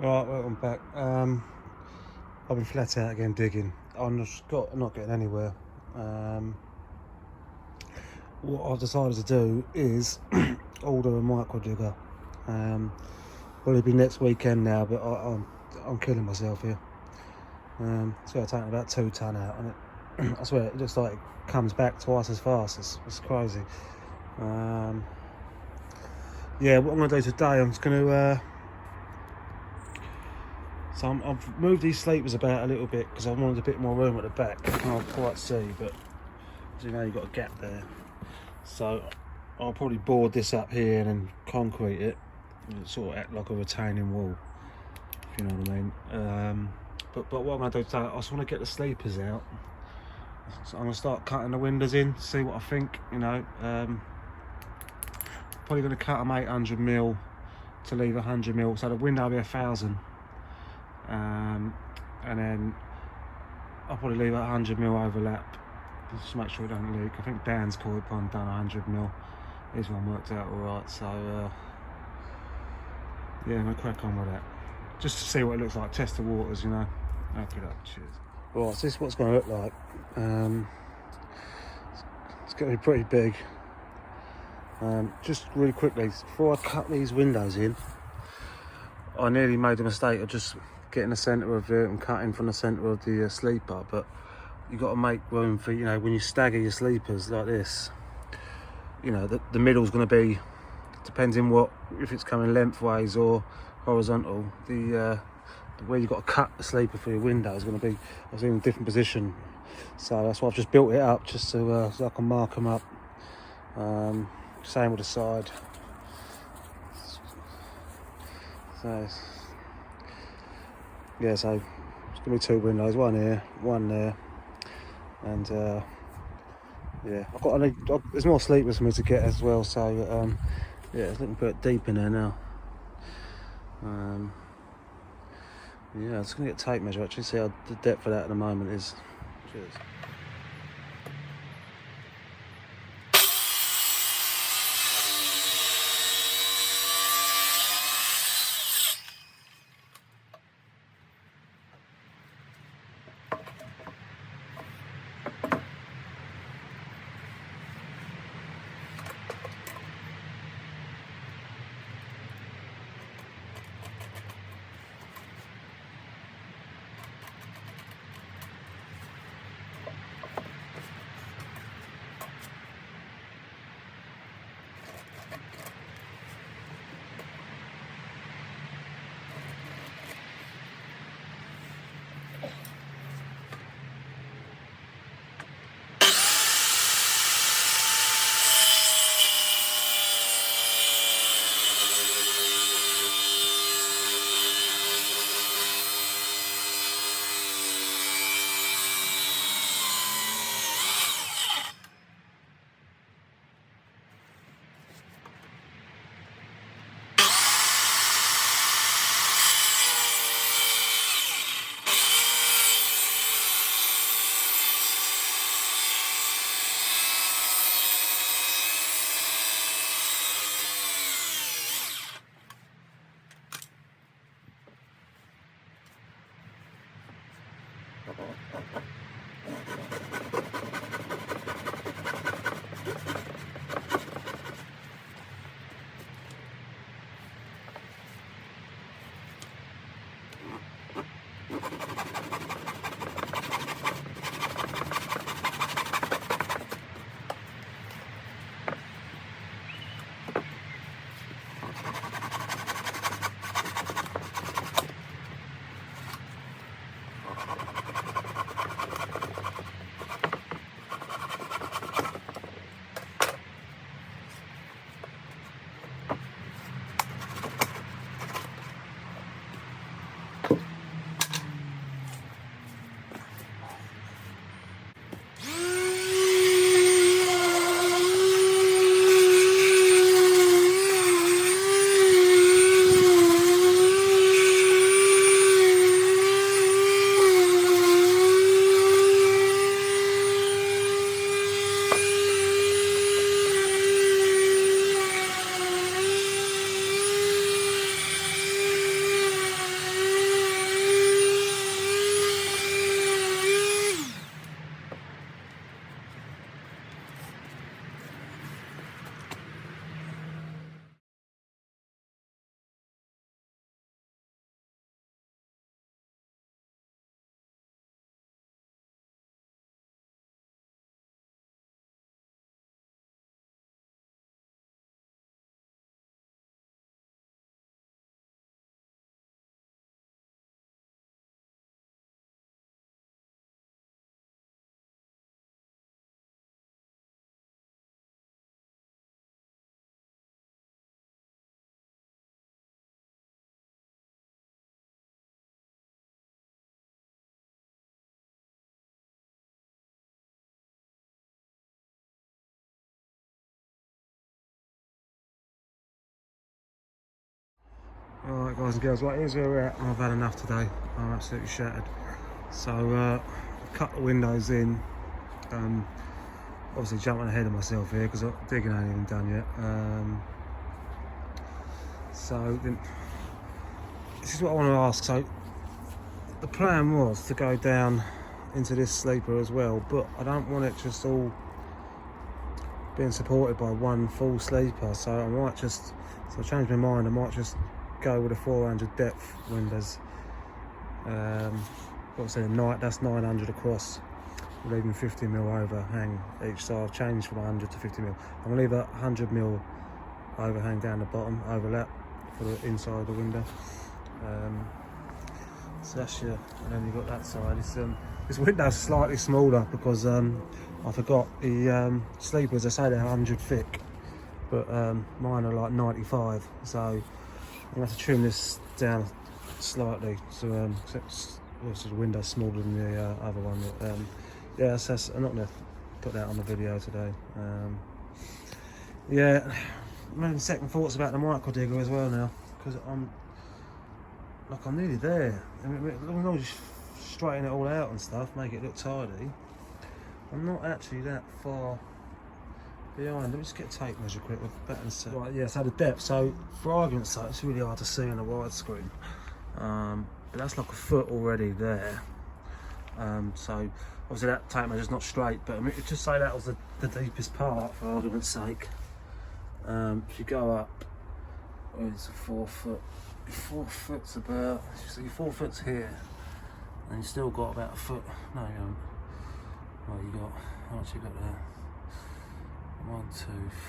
Right, welcome back. I've been flat out again digging. I'm just not getting anywhere. What I've decided to do is order a micro digger. Probably be next weekend now, but I'm killing myself here. So I've taken about 2 ton out, and I swear it looks like it comes back twice as fast. It's crazy. Yeah, what I'm going to do today, I'm just going to. I've moved these sleepers about a little bit because I wanted a bit more room at the back. I can't quite see, but as you know, you've got a gap there. So I'll probably board this up here and then concrete it. It'll sort of act like a retaining wall, if you know what I mean. But what I'm going to do today, I just want to get the sleepers out. So I'm going to start cutting the windows in, see what I think, you know. Probably going to cut them 800mm to leave 100mm, so the window will be 1000. And then I'll probably leave 100mm overlap, just to make sure it don't leak. I think Dan's coil pond done 100mm. His one worked out alright, so yeah, I'm gonna crack on with that. Just to see what it looks like, test the waters, you know. Okay, cheers. Right, so this is what it's gonna look like. It's gonna be pretty big. Just really quickly, before I cut these windows in, I nearly made the mistake of just getting the centre of it and cutting from the centre of the sleeper, but you've got to make room for, you know, when you stagger your sleepers like this, you know, the middle's going to be, depending what, if it's coming lengthways or horizontal, the where you've got to cut the sleeper for your window is going to be obviously in a different position. So that's why I've just built it up, just to so I can mark them up. Same with the side. So yeah, so it's gonna be 2 windows, one here, one there, and yeah, there's more sleepers for me to get as well. So yeah, it's looking pretty deep in there now. Yeah, I'm just gonna get a tape measure actually, see how the depth of that at the moment is. Cheers. Alright guys and girls, right, here's where we're at. I've had enough today. I'm absolutely shattered. So cut the windows in. Obviously jumping ahead of myself here because digging ain't even done yet. So then, this is what I want to ask. So the plan was to go down into this sleeper as well, but I don't want it just all being supported by one full sleeper. So I might just, I changed my mind. I might just go with a 400 depth windows. Obviously that's 900 across, leaving 50mm overhang each side. I've changed from 100 to 50mm. I'm gonna leave a 100mm overhang down the bottom, overlap for the inside of the window. So that's your, and then you've got that side. This window's slightly smaller because I forgot the sleepers, they say they're 100 thick, but mine are like 95, so I'm gonna have to trim this down slightly. So obviously the window's smaller than the other one. But, yeah, I'm not gonna put that on the video today. Yeah, I'm having second thoughts about the micro digger as well now, because I'm nearly there. I mean, as long as you straighten it all out and stuff, make it look tidy, I'm not actually that far behind. Let me just get a tape measure quick with that and set. Right, yeah, so the depth. So for argument's sake, it's really hard to see on a widescreen. But that's like a foot already there. So obviously that tape measure's not straight, but I mean, just say that was the deepest part for argument's sake. If you go up, it's a 4 foot. 4 foot's about, so your 4 foot's here, and you still got about a foot. No, you haven't. Well, you got, how much you got there? 1, 2,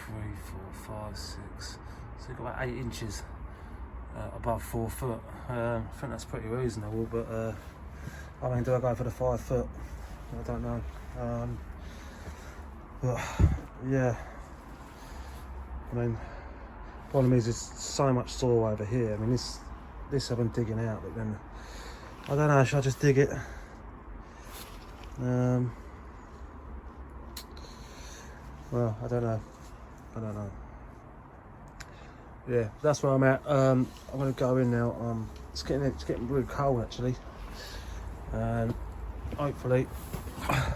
3, 4, 5, 6. So you've got about 8 inches above 4 foot. I think that's pretty reasonable, but I mean, do I go for the 5 foot? I don't know. But yeah, I mean, problem is there's so much soil over here. I mean, this I've been digging out, but then I don't know, should I just dig it? Well, I don't know. Yeah, that's where I'm at. I'm gonna go in now. It's getting really cold actually, and hopefully I'll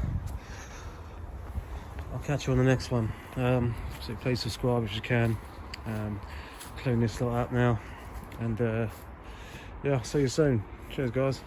catch you on the next one. So please subscribe if you can. Clean this lot up now, and yeah, see you soon. Cheers guys.